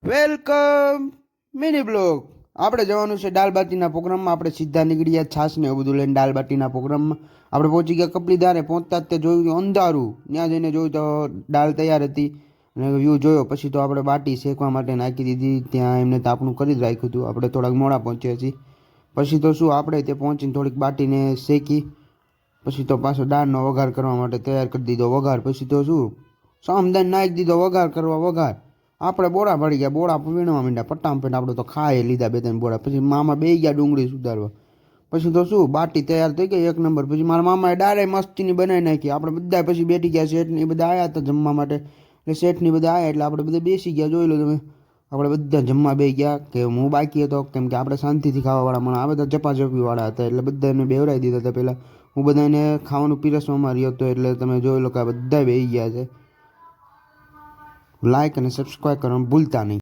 Welcome mini blog. આપણે જવાનું છે દાલબાટીના પ્રોગ્રામમાં. આપણે સીધા નીકળ્યા છાશ ને એવું બધું લઈને દાલબાટીના પ્રોગ્રામમાં. આપણે પહોંચી ગયા કપલીધારે. પહોંચતા જ તે જોયું અંધારું. ત્યાં જઈને જોયું તો દાલ તૈયાર હતી અને વ્યૂ જોયો. પછી તો આપણે બાટી શેકવા માટે નાખી દીધી. ત્યાં એમને તાપણું કરી જ રાખ્યું હતું. આપણે થોડાક મોડા પહોંચ્યા છીએ. પછી તો શું આપણે તે પહોંચીને થોડીક બાટીને શેકી. પછી તો પાછો દાળનો વઘાર કરવા માટે તૈયાર કરી દીધો વઘાર. પછી તો શું સમદાન નાખી દીધો વઘાર કરવા વઘાર. આપણે બોરા ભરી ગયા. બોરા વીણવા માંડ્યા પટ્ટામ પેટ. આપણે તો ખાઈ લીધા બે ત્રણ બોરા. પછી મામા બે ગયા ડુંગળી સુધારવા. પછી તો શું બાટી તૈયાર થઈ ગઈ એક નંબર. પછી મારા મામાએ દાળે મસ્તીની બનાવી નાખી. આપણે બધા પછી બેઠી ગયા. શેઠની બધા આવ્યા હતા જમવા માટે. એટલે શેઠની બધા આવ્યા એટલે આપણે બધા બેસી ગયા. જોઈ લો તમે. આપણે બધા જમવા બે ગયા. કે હું બાકી હતો કેમ કે આપણે શાંતિથી ખાવાવાળા મને આ બધા ચપાચપીવાળા હતા એટલે બધાને બેવરાઈ દીધા હતા. પહેલાં હું બધાને ખાવાનું પીરસવામાં રહ્યો હતો. એટલે તમે જોઈ લો કે આ બધા બેસી ગયા છે. લાઈક અને સબસ્ક્રાઈબ કરવાનું ભૂલતા નહીં.